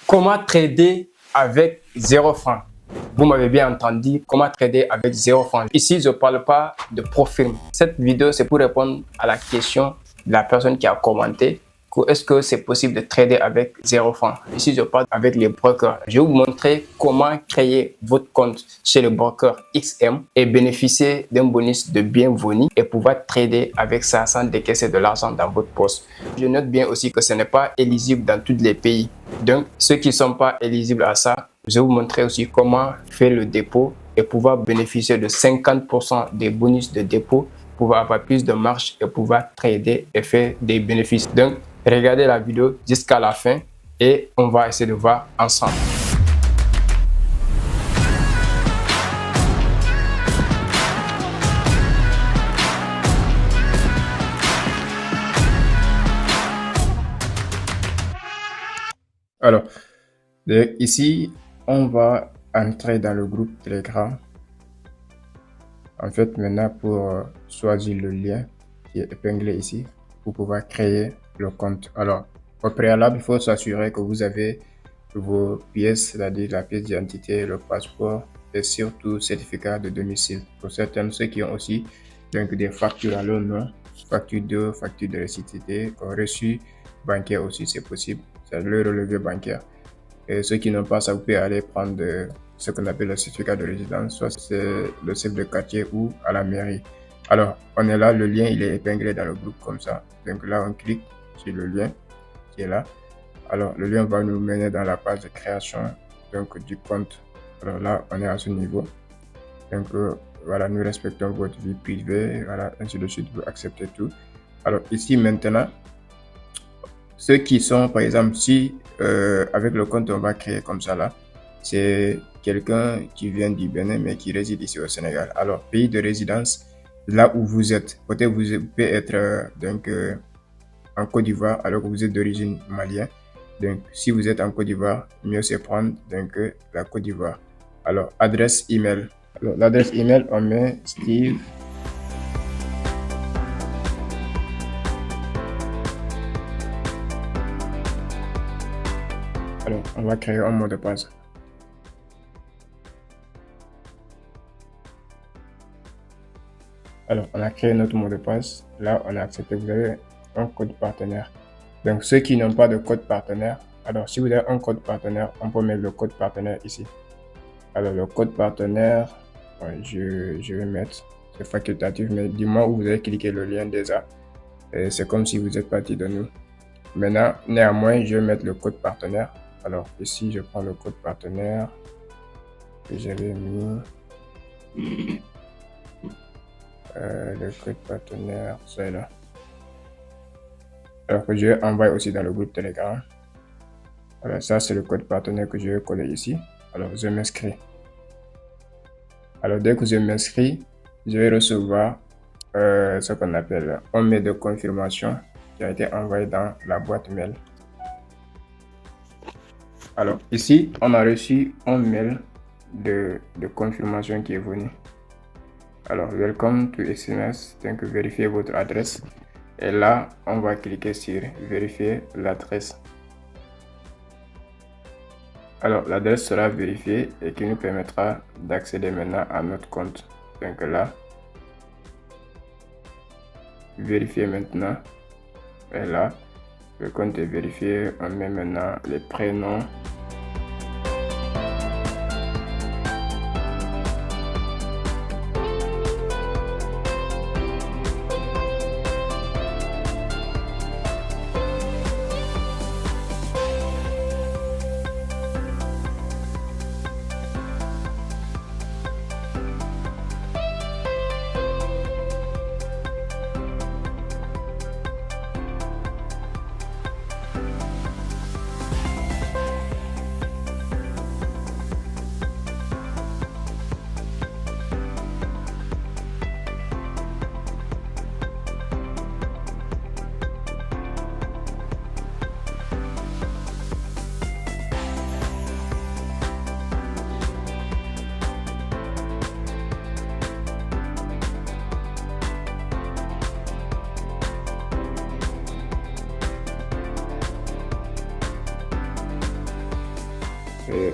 Comment trader avec 0 francs? Vous m'avez bien entendu, comment trader avec 0 francs. Ici, je ne parle pas de profil. Cette vidéo, c'est pour répondre à la question de la personne qui a commenté. Est-ce que c'est possible de trader avec 0 francs? Ici, je parle avec les brokers. Je vais vous montrer comment créer votre compte chez le broker XM et bénéficier d'un bonus de bienvenue et pouvoir trader avec ça sans décaisser de l'argent dans votre poche. Je note bien aussi que ce n'est pas éligible dans tous les pays. Donc, ceux qui ne sont pas éligibles à ça, je vais vous montrer aussi comment faire le dépôt et pouvoir bénéficier de 50% des bonus de dépôt, pouvoir avoir plus de marge et pouvoir trader et faire des bénéfices. Donc, regardez la vidéo jusqu'à la fin et on va essayer de voir ensemble. Alors, ici, on va entrer dans le groupe Telegram. En fait, maintenant, pour choisir le lien qui est épinglé ici, pour pouvoir créer le compte. Alors, au préalable, il faut s'assurer que vous avez vos pièces, c'est-à-dire la pièce d'identité, le passeport et surtout certificat de domicile. Pour certains, ceux qui ont aussi donc, des factures à leur nom, facture d'eau, facture d'électricité, reçu bancaire aussi, c'est possible. C'est le relevé bancaire. Et ceux qui n'ont pas ça, vous pouvez aller prendre ce qu'on appelle le certificat de résidence, soit c'est le chef de quartier ou à la mairie. Alors, on est là, le lien il est épinglé dans le groupe comme ça. Donc là, on clique sur le lien qui est là. Alors, le lien va nous mener dans la page de création donc, du compte. Alors là, on est à ce niveau. Donc voilà, nous respectons votre vie privée, voilà, ainsi de suite, vous acceptez tout. Alors ici maintenant, ceux qui sont, par exemple, si avec le compte on va créer comme ça là, c'est quelqu'un qui vient du Bénin mais qui réside ici au Sénégal. Alors, pays de résidence, là où vous êtes, peut-être vous pouvez être en Côte d'Ivoire alors que vous êtes d'origine malienne. Donc, si vous êtes en Côte d'Ivoire, mieux c'est prendre donc, la Côte d'Ivoire. Alors, adresse email. Alors, l'adresse email, on met Steve. Alors, on va créer un mot de passe. Alors, on a créé notre mot de passe. Là, on a accepté. Vous avez un code partenaire. Donc, ceux qui n'ont pas de code partenaire, alors si vous avez un code partenaire, on peut mettre le code partenaire ici. Alors, le code partenaire, je vais mettre, c'est facultatif, mais du moment où vous avez cliqué le lien déjà, c'est comme si vous êtes parti de nous. Maintenant, néanmoins, je vais mettre le code partenaire. Alors, ici, je prends le code partenaire que j'avais mis. Le code partenaire, c'est là. Alors que je vais envoyer aussi dans le groupe Telegram. Alors ça c'est le code partenaire que je vais coller ici. Alors je m'inscris. Alors dès que je m'inscris, je vais recevoir ce qu'on appelle un mail de confirmation qui a été envoyé dans la boîte mail. Alors ici on a reçu un mail de confirmation qui est venu. Alors welcome to SMS, donc vérifiez votre adresse. Et là, on va cliquer sur vérifier l'adresse. Alors, l'adresse sera vérifiée et qui nous permettra d'accéder maintenant à notre compte. Donc là, vérifier maintenant. Et là, le compte est vérifié. On met maintenant les prénoms.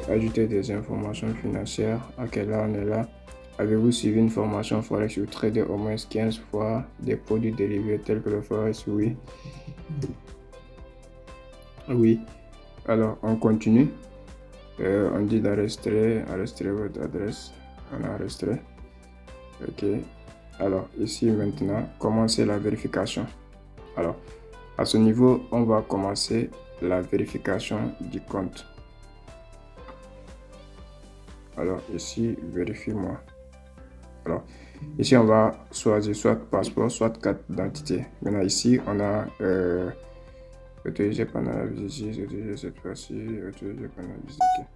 Ajouter des informations financières. Ok, là on est là. Avez-vous suivi une formation Forex ou tradé au moins 15 fois des produits dérivés tels que le Forex? Oui. Oui. Alors, on continue. On dit d'enregistrer votre adresse. On a enregistré. Ok. Alors, ici maintenant, commencer la vérification. Alors, à ce niveau, on va commencer la vérification du compte. Alors, ici, vérifie-moi. Alors, ici, on va choisir soit passeport, soit carte d'identité. Maintenant, ici, on a autorisé pendant la visite, autorisé cette fois-ci, autorisé pendant la visite. Okay.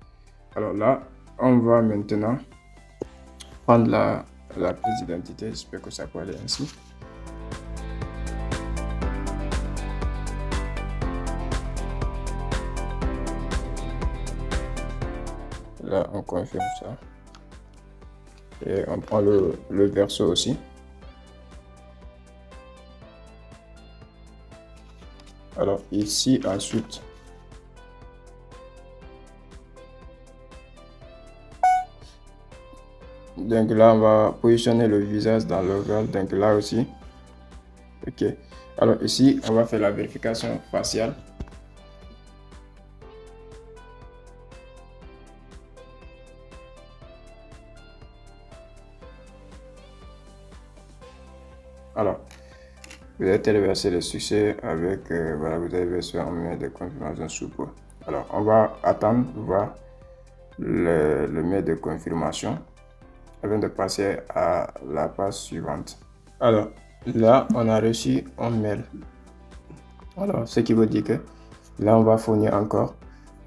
Alors là, on va maintenant prendre la pièce d'identité. J'espère que ça peut aller ainsi. Là, on confirme ça. Et on prend le verso aussi. Alors ici, ensuite, donc là, on va positionner le visage dans l'ovale. Donc là aussi. Ok. Alors ici, on va faire la vérification faciale. Alors, vous avez téléversé le succès avec, voilà, vous avez versé un mail de confirmation sous peu. Alors, on va attendre voir le mail de confirmation avant de passer à la page suivante. Alors, là, on a reçu un mail. Alors, ce qui veut dire que là, on va fournir encore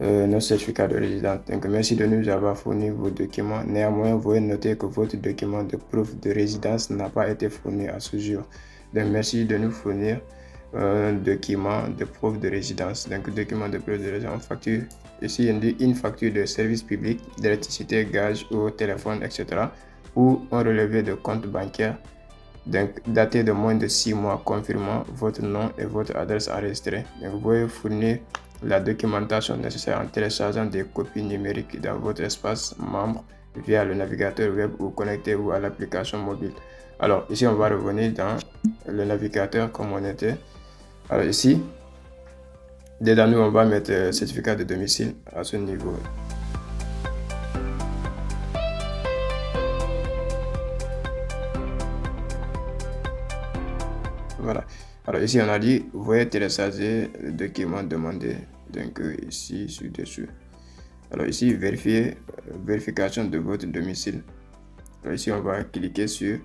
nos certificats de résidence. Donc, merci de nous avoir fourni vos documents. Néanmoins, vous pouvez noter que votre document de preuve de résidence n'a pas été fourni à ce jour. Donc, merci de nous fournir un document de preuve de résidence. Donc, document de preuve de résidence, facture. Ici, on dit une facture de service public, d'électricité, gaz ou téléphone, etc. Ou un relevé de compte bancaire. Donc, daté de moins de 6 mois, confirmant votre nom et votre adresse enregistrée. Donc, vous pouvez fournir la documentation nécessaire en téléchargeant des copies numériques dans votre espace membre via le navigateur web ou connectez-vous à l'application mobile. Alors, ici, on va revenir dans le navigateur comme on était. Alors, ici, dedans nous, on va mettre certificat de domicile à ce niveau. Voilà. Alors ici, on a dit, vous pouvez télécharger le document demandé. Donc ici, sur dessus. Alors ici, vérification de votre domicile. Alors ici, on va cliquer sur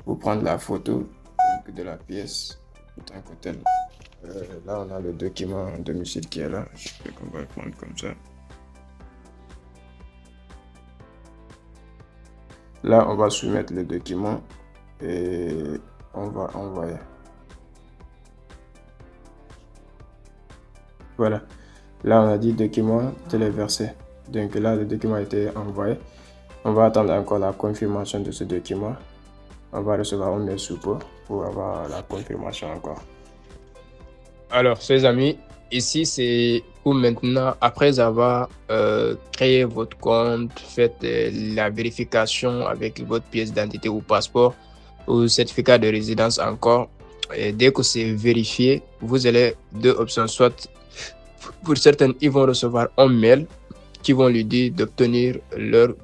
pour prendre la photo de la pièce en tant que telle. Là, on a le document domicile qui est là. Je crois qu'on va le prendre comme ça. Là, on va soumettre le document et on va envoyer. Voilà. Là, on a dit document téléversé. Donc là, le document a été envoyé. On va attendre encore la confirmation de ce document. On va recevoir un mail sous peu pour avoir la confirmation encore. Alors, chers amis, ici, c'est pour maintenant, après avoir créé votre compte, faites la vérification avec votre pièce d'identité ou passeport ou certificat de résidence encore. Et dès que c'est vérifié, vous avez deux options. Soit, pour certains, ils vont recevoir un mail qui vont lui dire d'obtenir leur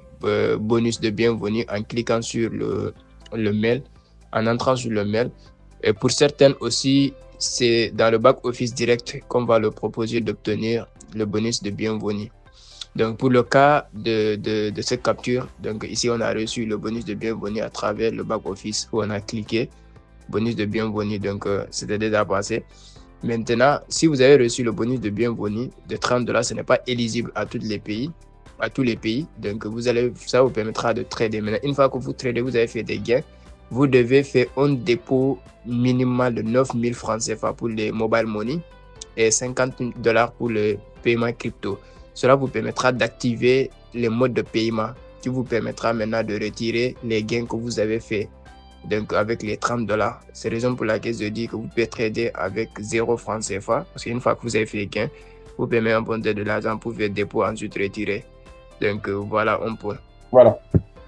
bonus de bienvenue en cliquant sur le mail, en entrant sur le mail. Et pour certaines aussi, c'est dans le back-office direct qu'on va leur proposer d'obtenir le bonus de bienvenue. Donc, pour le cas de cette capture, donc ici, on a reçu le bonus de bienvenue à travers le back-office où on a cliqué bonus de bienvenue. Donc, c'était déjà passé. Maintenant, si vous avez reçu le bonus de bienvenue de 30 $, ce n'est pas éligible à tous les pays. Donc, ça vous permettra de trader. Maintenant, une fois que vous tradez, vous avez fait des gains, vous devez faire un dépôt minimal de 9 000 francs CFA pour les mobile money et 50 $ pour le paiement crypto. Cela vous permettra d'activer les modes de paiement qui vous permettra maintenant de retirer les gains que vous avez fait. Donc, avec les 30 $, c'est la raison pour laquelle je dis que vous pouvez trader avec 0 francs CFA. Parce qu'une fois que vous avez fait les gains, vous permet un bon de l'argent pour faire dépôt, ensuite retirer. Donc, voilà un point. Voilà.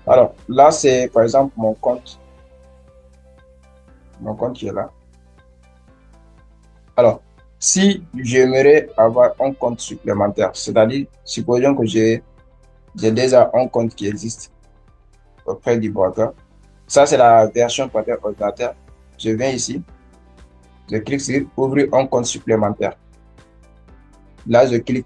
Alors, là, c'est par exemple mon compte. Mon compte qui est là. Alors, si j'aimerais avoir un compte supplémentaire, c'est-à-dire, supposons que j'ai déjà un compte qui existe auprès du broker. Ça, c'est la version côté ordinateur. Je viens ici, je clique sur ouvrir un compte supplémentaire. Là, je clique.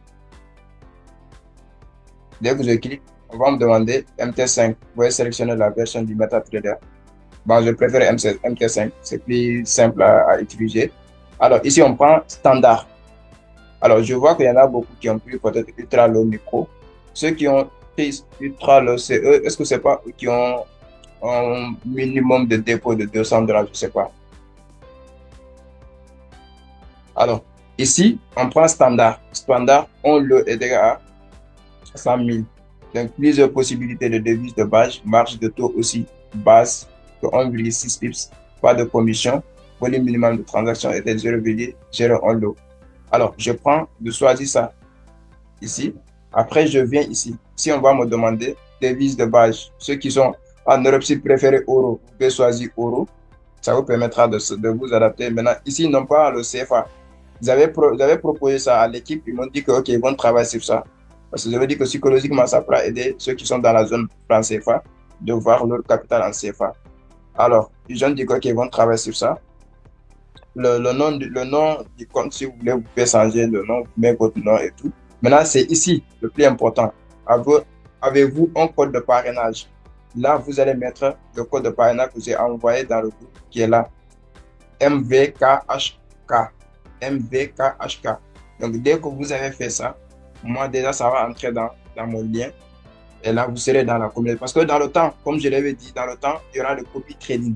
Dès que je clique, on va me demander MT5. Vous pouvez sélectionner la version du MetaTrader. Bon, je préfère MT5, c'est plus simple à utiliser. Alors, ici, on prend standard. Alors, je vois qu'il y en a beaucoup qui ont pris peut-être ultra low micro. Ceux qui ont pris ultra low, c'est eux. Est-ce que c'est pas eux qui ont un minimum de dépôt de 200 $? Je ne sais pas. Alors, ici, on prend standard. Standard, on le aidera à 100 000. Donc, plusieurs possibilités de devises de base, marge de taux aussi basse de 1,6 pips, pas de commission, volume minimum de transaction était 0,01 lot. Alors, je prends, je choisis ça ici. Après, je viens ici. Si on va me demander devises de base, ceux qui sont en Europe, si vous préférez euro, vous pouvez choisir euro. Ça vous permettra de vous adapter. Maintenant, ici, non pas le CFA. Vous avez proposé ça à l'équipe, ils m'ont dit que, OK, ils vont travailler sur ça. Parce que je veux dire que psychologiquement, ça pourra aider ceux qui sont dans la zone franc CFA de voir leur capital en CFA. Alors, ils ont dit qu'ils vont travailler sur ça. Le nom du compte, si vous voulez, vous pouvez changer le nom, vous mettez votre nom et tout. Maintenant, c'est ici le plus important. Avez-vous un code de parrainage? Là, vous allez mettre le code de parrainage que j'ai envoyé dans le groupe qui est là. MVKHK. MVKHK. Donc, dès que vous avez fait ça, moi, déjà, ça va entrer dans mon lien. Et là, vous serez dans la communauté. Parce que dans le temps, comme je l'avais dit, dans le temps, il y aura le copy trading.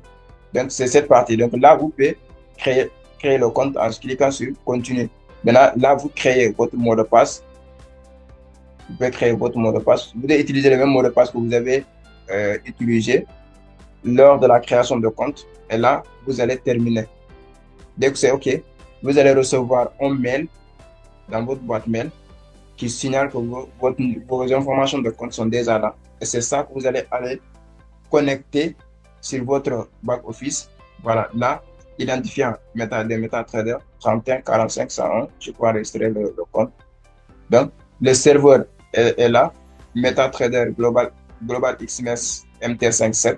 Donc, c'est cette partie. Donc, là, vous pouvez créer le compte en cliquant sur continuer. Maintenant, là, vous créez votre mot de passe. Vous pouvez créer votre mot de passe. Vous devez utiliser le même mot de passe que vous avez utilisé lors de la création de compte. Et là, vous allez terminer. Dès que c'est OK, vous allez recevoir un mail dans votre boîte mail qui signale que vos informations de compte sont déjà là. Et c'est ça que vous allez aller connecter sur votre back-office. Voilà, là, identifiant des MetaTrader 31 45 101. Je peux enregistrer le compte. Donc, le serveur est là. MetaTrader Global XMS MT57.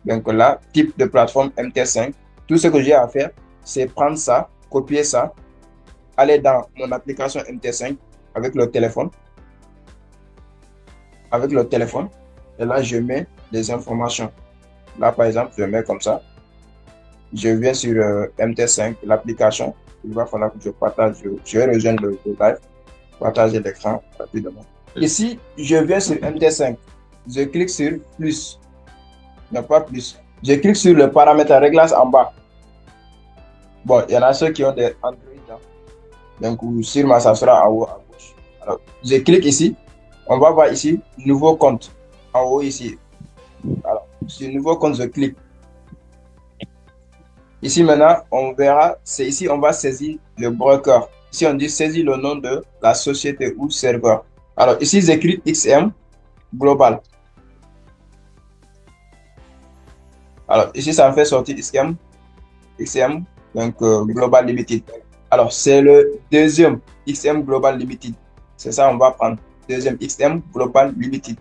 Donc là, type de plateforme MT5. Tout ce que j'ai à faire, c'est prendre ça, copier ça, aller dans mon application MT5 avec le téléphone. Et là, je mets les informations. Là, par exemple, je mets comme ça. Je viens sur MT5, l'application. Il va falloir que je partage. Je vais rejoindre le live, partager l'écran rapidement. Ici, je viens sur MT5. Je clique sur plus. Non, pas plus. Je clique sur le paramètre réglage en bas. Bon, il y en a ceux qui ont des Android. Hein. Donc, sûrement, ça sera en haut à gauche. Alors, je clique ici. On va voir ici, nouveau compte. En haut ici. Alors, sur nouveau compte, je clique. Ici, maintenant, on verra. C'est ici, on va saisir le broker. Ici, on dit saisir le nom de la société ou serveur. Alors, ici, j'écris XM Global. Alors, ici, ça me fait sortir XM, donc Global Limited. Alors, c'est le deuxième XM Global Limited. C'est ça, on va prendre. Deuxième XM Global Limited.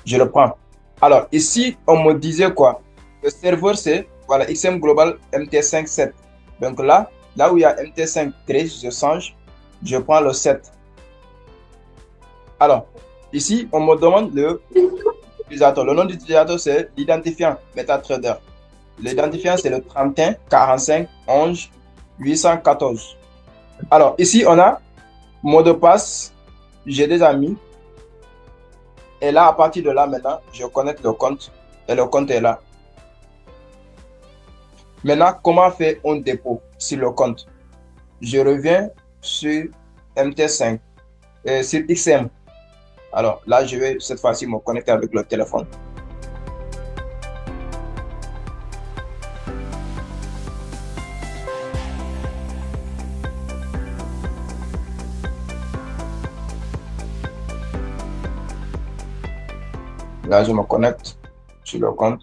Je le prends. Alors, ici, on me disait quoi? Le serveur, c'est voilà, XM Global MT57. Donc là où il y a MT513, je change. Je prends le 7. Alors, ici, on me demande le utilisateur. Le nom d'utilisateur, c'est l'identifiant MetaTrader. L'identifiant, c'est le 31 45 11 814. Alors, ici, on a mot de passe. J'ai déjà mis. Et là, à partir de là, maintenant, je connecte le compte. Et le compte est là. Maintenant, comment faire un dépôt sur le compte? Je reviens sur MT5, sur XM. Alors là, je vais cette fois-ci me connecter avec le téléphone. Là, je me connecte sur le compte.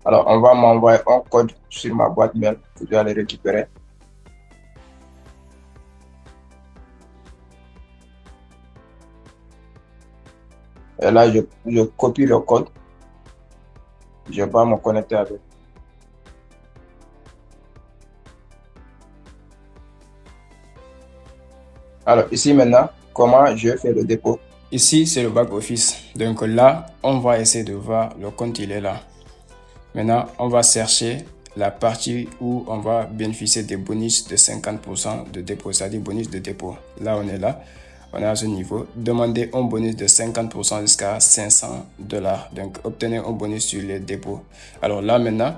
Alors, on va m'envoyer un code sur ma boîte mail. Je dois le récupérer. Et là, je copie le code. Je vais me connecter avec. Alors, ici maintenant, comment je fais le dépôt? Ici, c'est le back office. Donc là, on va essayer de voir le compte, il est là. Maintenant, on va chercher la partie où on va bénéficier des bonus de 50% de dépôt, c'est-à-dire bonus de dépôt. Là, on est là. On est à ce niveau. Demandez un bonus de 50% jusqu'à $500. Donc, obtenez un bonus sur les dépôts. Alors là, maintenant,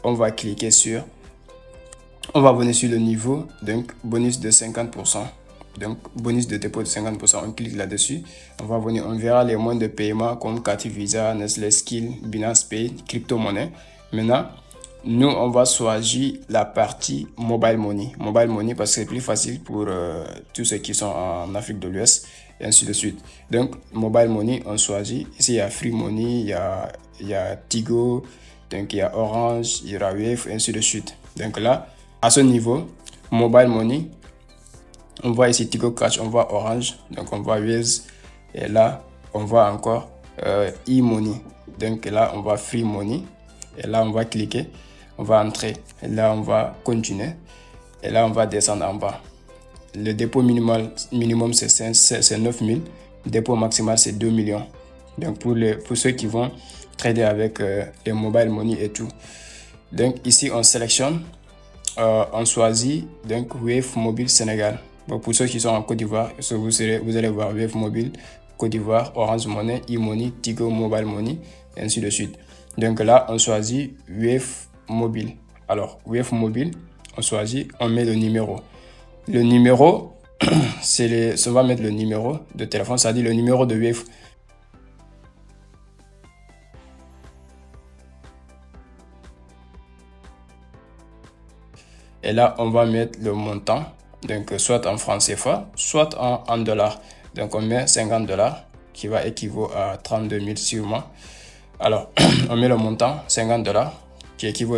on va cliquer sur... On va venir sur le niveau, donc bonus de 50%. Donc, bonus de dépôt de 50%, on clique là-dessus. On va venir, on verra les moyens de paiement comme carte Visa, Nestlé Skill, Binance Pay, crypto-monnaie. Maintenant, nous, on va choisir la partie Mobile Money. Mobile Money parce que c'est plus facile pour tous ceux qui sont en Afrique de l'Ouest et ainsi de suite. Donc, Mobile Money, on choisit. Ici, il y a Free Money, il y a Tigo, donc il y a Orange, il y a Wave, et ainsi de suite. Donc là, à ce niveau, Mobile Money, on voit ici Tigo Cash, on voit Orange, donc on voit Waze, et là, on voit encore e-money. Donc là, on voit Free Money, et là, on va cliquer, on va entrer, et là, on va continuer, et là, on va descendre en bas. Le dépôt minimum c'est 9 000, le dépôt maximal, c'est 2 millions. Donc pour ceux qui vont trader avec les mobile money et tout. Donc ici, on sélectionne, on choisit donc Wave Mobile Sénégal. Bon, pour ceux qui sont en Côte d'Ivoire, vous allez voir Wave Mobile, Côte d'Ivoire, Orange Money, e-money, Tigo Mobile Money, et ainsi de suite. Donc là, on choisit Wave Mobile. Alors, Wave Mobile, on choisit, on met le numéro. Le numéro, on va mettre le numéro de téléphone, c'est-à-dire le numéro de Wave. Et là, on va mettre le montant, donc soit en francs CFA, soit en dollars. Donc on met $50 qui va équivaut à 32 000 sûrement. Alors, on met le montant $50 qui équivaut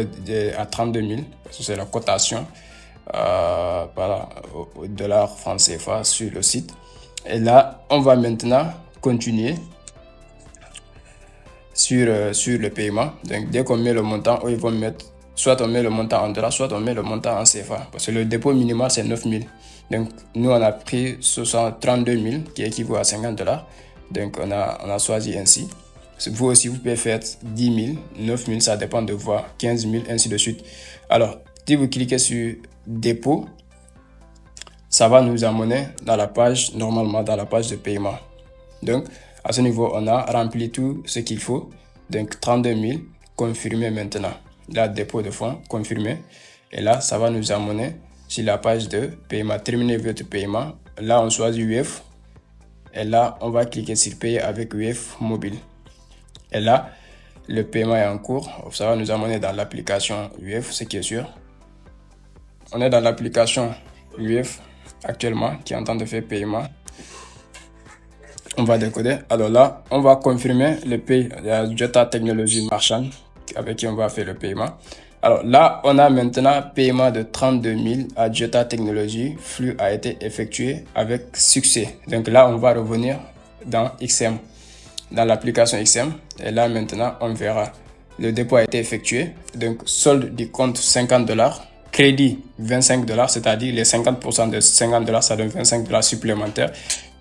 à 32 000, parce que c'est la cotation au dollar franc CFA sur le site. Et là, on va maintenant continuer sur le paiement. Donc dès qu'on met le montant, ils vont mettre soit on met le montant en dollars, soit on met le montant en CFA. Parce que le dépôt minimal, c'est 9 000. Donc, nous, on a pris 32 000 qui équivaut à $50. Donc, on a choisi ainsi. Vous aussi, vous pouvez faire 10 000, 9 000, ça dépend de vous, 15 000, ainsi de suite. Alors, si vous cliquez sur dépôt, ça va nous amener dans la page, normalement dans la page de paiement. Donc, à ce niveau, on a rempli tout ce qu'il faut. Donc, 32 000, confirmé maintenant. Là, dépôt de fonds, confirmé. Et là, ça va nous amener sur la page de paiement. Terminer votre paiement. Là, on choisit Wave. Et là, on va cliquer sur payer avec Wave Mobile. Et là, le paiement est en cours. Ça va nous amener dans l'application Wave, ce qui est sûr. On est dans l'application Wave actuellement qui est en train de faire paiement. On va décoder. Alors là, on va confirmer le pay de Jota Technologies Marchand avec qui on va faire le paiement. Alors là, on a maintenant paiement de 32 000 à Jota Technologies. Flux a été effectué avec succès. Donc là, on va revenir dans XM, dans l'application XM. Et là, maintenant, on verra. Le dépôt a été effectué. Donc, solde du compte $50. Crédit $25, c'est-à-dire les 50% de $50, ça donne $25 supplémentaires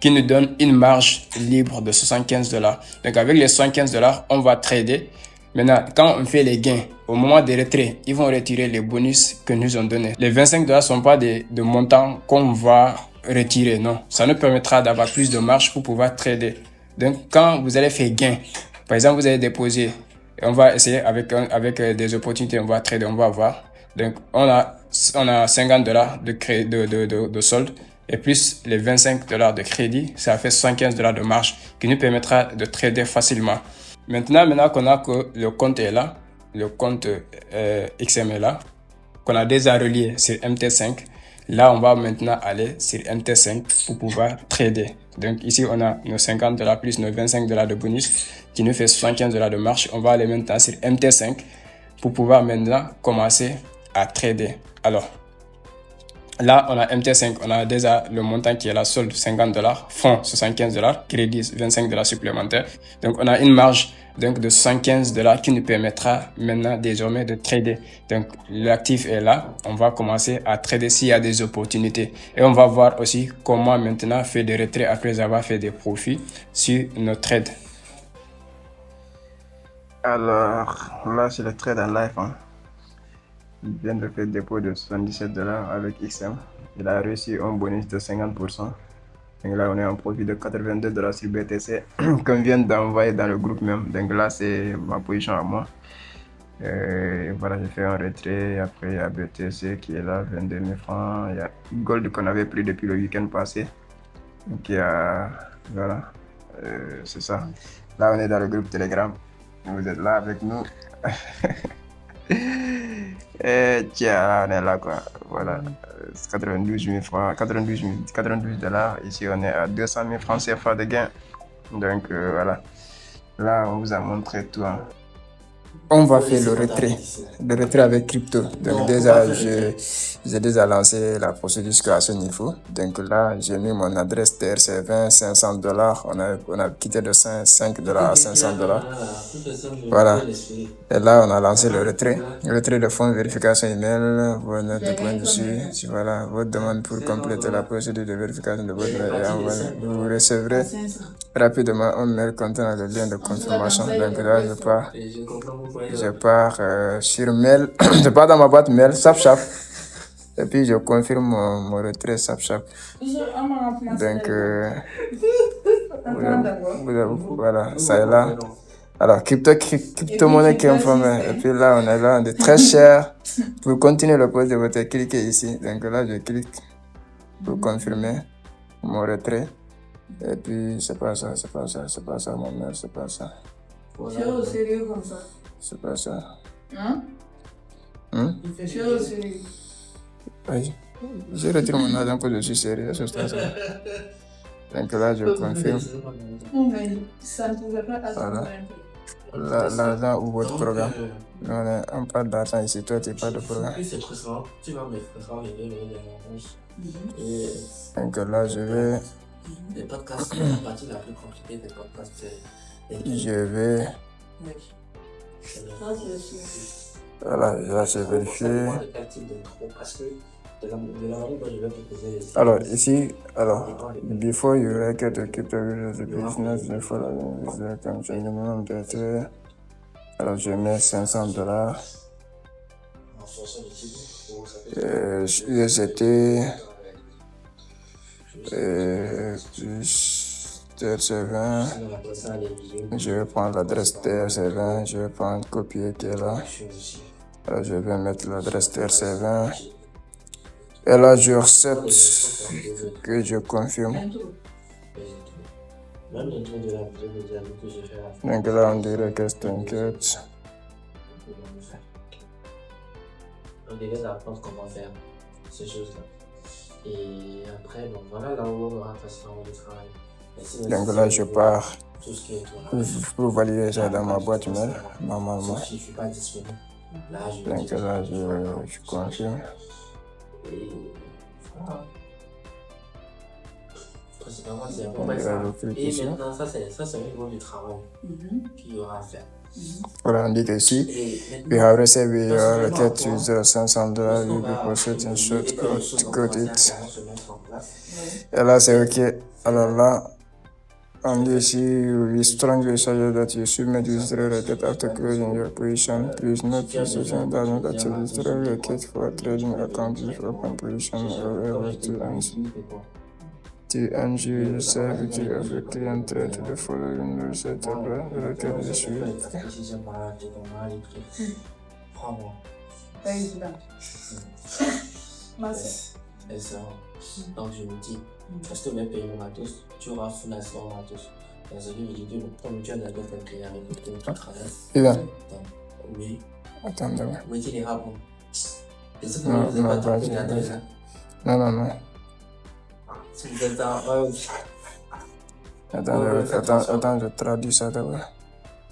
qui nous donne une marge libre de $75. Donc, avec les $75, on va trader. Maintenant, quand on fait les gains, au moment des retraits, ils vont retirer les bonus que nous ont donnés. Les $25 ne sont pas de montants qu'on va retirer, non. Ça nous permettra d'avoir plus de marge pour pouvoir trader. Donc, quand vous allez faire gain, par exemple, vous allez déposer, et on va essayer avec des opportunités, on va trader, on va voir. Donc, on a $50 de solde et plus les $25 de crédit, ça fait $75 de marge qui nous permettra de trader facilement. Maintenant qu'on a que le compte est là, le compte XM est là, qu'on a déjà relié sur MT5, là on va maintenant aller sur MT5 pour pouvoir trader. Donc ici, on a nos $50 plus nos $25 de bonus qui nous fait $75 de marge. On va aller maintenant sur MT5 pour pouvoir maintenant commencer à trader. Alors, là, on a MT5, on a déjà le montant qui est là, solde $50, fonds $75, crédit $25 supplémentaires. Donc, on a une marge donc de $75 qui nous permettra maintenant désormais de trader. Donc, l'actif est là. On va commencer à trader s'il y a des opportunités. Et on va voir aussi comment maintenant faire des retraits après avoir fait des profits sur nos trades. Alors, là, c'est le trade en live. Il vient de faire dépôt de $77 avec XM. Il a reçu un bonus de 50%. Donc là, on est en profit de $82 sur BTC qu'on vient d'envoyer dans le groupe même. Donc là, c'est ma position à moi. Voilà, j'ai fait un retrait. Après, il y a BTC qui est là, 22 000 francs. Il y a Gold qu'on avait pris depuis le week-end passé. Donc, il y a... Voilà, c'est ça. Là, on est dans le groupe Telegram. Vous êtes là avec nous. Et tiens, on est là quoi. Voilà, 92 000 francs, 92 $. Ici, on est à 200 000 francs CFA de gain. Donc voilà, là, on vous a montré tout. On va faire le retrait avec crypto. Donc déjà, j'ai déjà lancé la procédure à ce niveau. Donc là, j'ai mis mon adresse TRC20, $500. On a quitté de $5 à $500. Voilà. Et là, on a lancé le retrait de fonds, vérification email, vos notes de points dessus. Voilà, votre demande pour compléter la procédure de vérification de votre mail est envoyée. Vous recevrez rapidement un mail contenant le lien de confirmation. Donc là, je pars sur mail, je pars dans ma boîte mail, SapShap. Et puis je confirme mon retrait SapShap. Donc voilà, ça est là. Alors, crypto-monnaie qui est informée. Et puis là, on est là, on est très cher. Pour continuer le poste de votre, cliquez ici. Donc là, je clique pour confirmer mon retrait. Et puis, c'est pas ça, mon mail, c'est pas ça. C'est au sérieux comme ça. C'est pas ça. Hein? C'est au sérieux. Oui. Je retire mon argent que je suis sérieux, c'est ça. Donc là, je confirme. Non, mais ça ne pouvait pas attendre. Voilà. L'argent ou votre programme. On parle d'argent ici, toi, tu parles de programme. Donc là, je vais. Les podcasts, la partie la plus compliquée des podcasts, je vais. Voilà, là, j'ai vérifié. Alors, ici, before you record the crypto business, before the minimum de alors, je mets $500. USDT plus TRC20. Je vais prendre l'adresse TRC20. Je vais prendre copier qui est là. Alors, je vais mettre l'adresse TRC20. Et là, je accepte que je confirme. Donc là, on dirait que c'est un cut. On dirait d'apprendre comment faire ces choses-là. Et après, donc voilà, là où on aura facilement le travail. Donc là, je pars pour valider ça dans ma boîte mail, normalement. Si je suis pas disponible. Donc là, je confirme. Et voilà. Principalement, c'est un peu ça. Et maintenant, ça, c'est au niveau du travail qu'il y aura à faire. Voilà, on dit ici, we have received your request user $500, you be posted in short out, code it. Et là, c'est OK. Alors là, on dit ici, we strongly suggest that you submit user request after closing your position. Please note position does not actually user request for trading account if open position or ever to enjoy yourself with your client trade the following rules set up the record issue. Et ça, donc je me dis, parce que mes paiements matos, tu auras financement matos. Dans ce vidéo, comme tu as d'abord fait avec le travail. Et là? Oui. Attends, demain. Oui, tu les racontes. Non. Si vous êtes Attends, je traduis ça d'abord,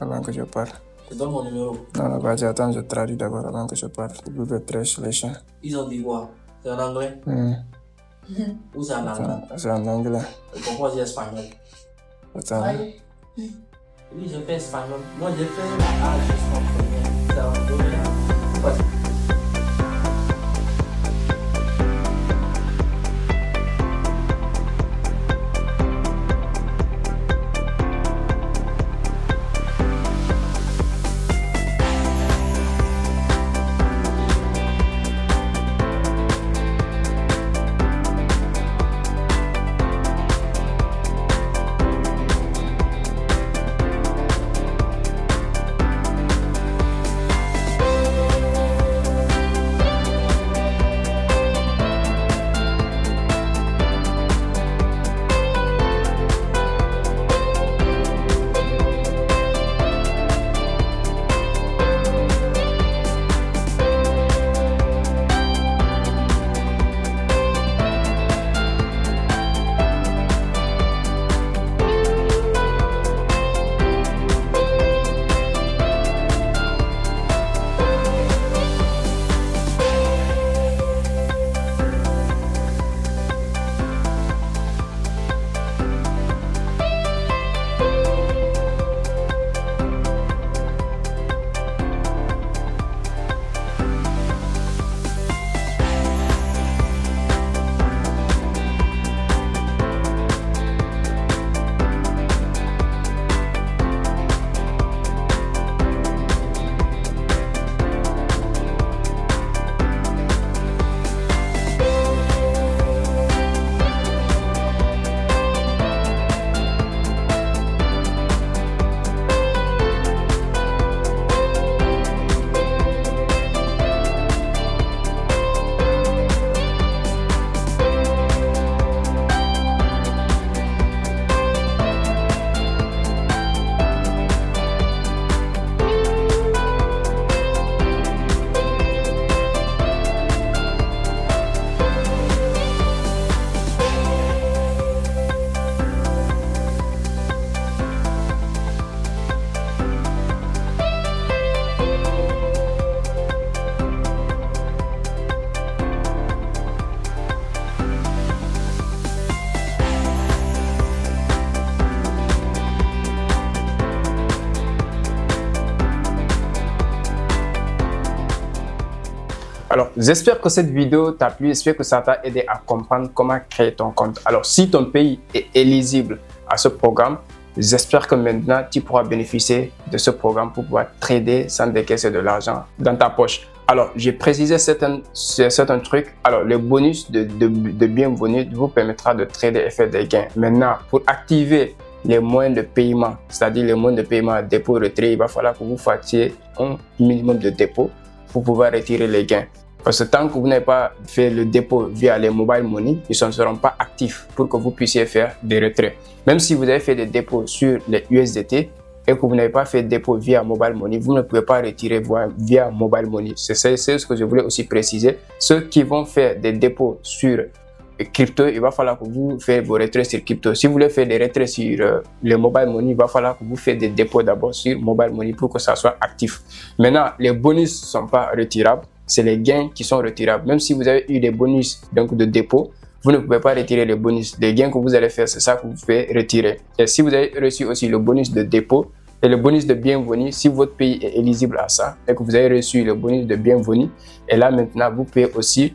avant que je parle. Je donne mon numéro. Non, vas-y, attends, je traduis d'abord avant que je parle. Google Translation. Ils ont dit quoi? C'est en anglais? Ou c'est en anglais? C'est en anglais. Et pourquoi c'est espagnol? Attends. Oui, j'ai fait espagnol. Moi, j'ai fait la A jusqu'en première. C'est en anglais. Alors, j'espère que cette vidéo t'a plu, j'espère que ça t'a aidé à comprendre comment créer ton compte. Alors, si ton pays est éligible à ce programme, j'espère que maintenant, tu pourras bénéficier de ce programme pour pouvoir trader sans décaisser de l'argent dans ta poche. Alors, j'ai précisé certains trucs. Alors, le bonus de bienvenue vous permettra de trader et faire des gains. Maintenant, pour activer les moyens de paiement, c'est-à-dire les moyens de paiement dépôt-retrait, il va falloir que vous fassiez un minimum de dépôt pour pouvoir retirer les gains. Parce que tant que vous n'avez pas fait le dépôt via les mobile money, ils ne seront pas actifs pour que vous puissiez faire des retraits. Même si vous avez fait des dépôts sur les USDT et que vous n'avez pas fait de dépôt via mobile money, vous ne pouvez pas retirer via mobile money. C'est ce que je voulais aussi préciser. Ceux qui vont faire des dépôts sur crypto, il va falloir que vous fassiez vos retraits sur crypto. Si vous voulez faire des retraits sur les mobile money, il va falloir que vous fassiez des dépôts d'abord sur mobile money pour que ça soit actif. Maintenant, les bonus ne sont pas retirables. C'est les gains qui sont retirables. Même si vous avez eu des bonus donc de dépôt, vous ne pouvez pas retirer les bonus. Les gains que vous allez faire, c'est ça que vous pouvez retirer. Et si vous avez reçu aussi le bonus de dépôt et le bonus de bienvenue, si votre pays est éligible à ça et que vous avez reçu le bonus de bienvenue, et là maintenant, vous pouvez aussi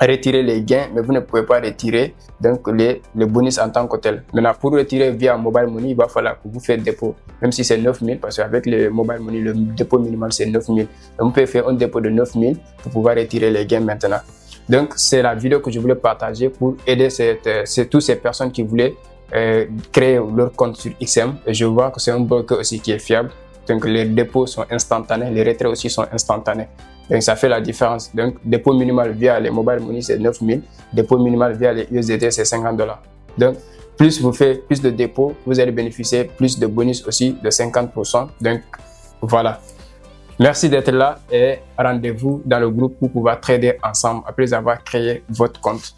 retirer les gains, mais vous ne pouvez pas retirer donc les bonus en tant que tel. Maintenant, pour retirer via mobile money, il va falloir que vous fassiez dépôt, même si c'est 9 000, parce qu'avec le mobile money, le dépôt minimal c'est 9 000. Donc, vous pouvez faire un dépôt de 9 000 pour pouvoir retirer les gains maintenant. Donc, c'est la vidéo que je voulais partager pour aider toutes ces personnes qui voulaient créer leur compte sur XM. Et je vois que c'est un broker aussi qui est fiable. Donc, les dépôts sont instantanés, les retraits aussi sont instantanés. Donc, ça fait la différence. Donc, dépôt minimal via les mobile money, c'est 9 000. Dépôt minimal via les USDT, c'est $50. Donc, plus vous faites plus de dépôts, vous allez bénéficier plus de bonus aussi de 50%. Donc, voilà. Merci d'être là et rendez-vous dans le groupe pour pouvoir trader ensemble après avoir créé votre compte.